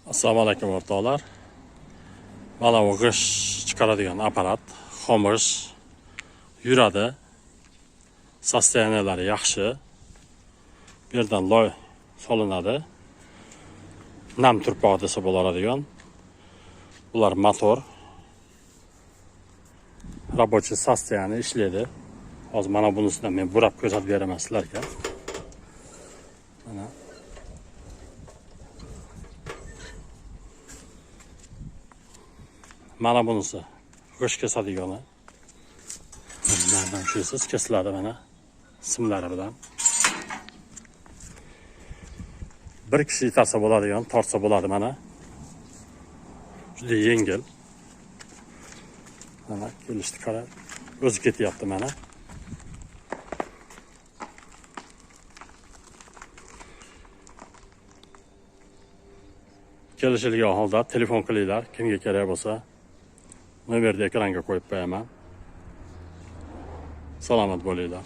Assalomu alaykum o'rtoqlar. Mana bu g'ish chiqaradigan apparat, xomish yuradi. Sosteniyalari yaxshi. Bu yerdan loy solinadi. Nam turpoq desa bo'ladigan. Bular motor. Рабочий sosteniyani ishlaydi. Hozir mana bunisidan men burab ko'rsatib beraman sizlarga. Mana Mana bunisi g'ish kesadigani. Bundan shuysiz kesiladi mana simlari bilan. Bir kishi itarsa bo'ladigan, tortsa bo'ladi mana. Juda yengil. Mana kelishdi qara. O'zi ketyapti mana. Kelishilgan holda telefon qilinglar, kimga kerak bo'lsa. Nomerni ekranga qo'yib qo'yaman. Salomat bo'linglar.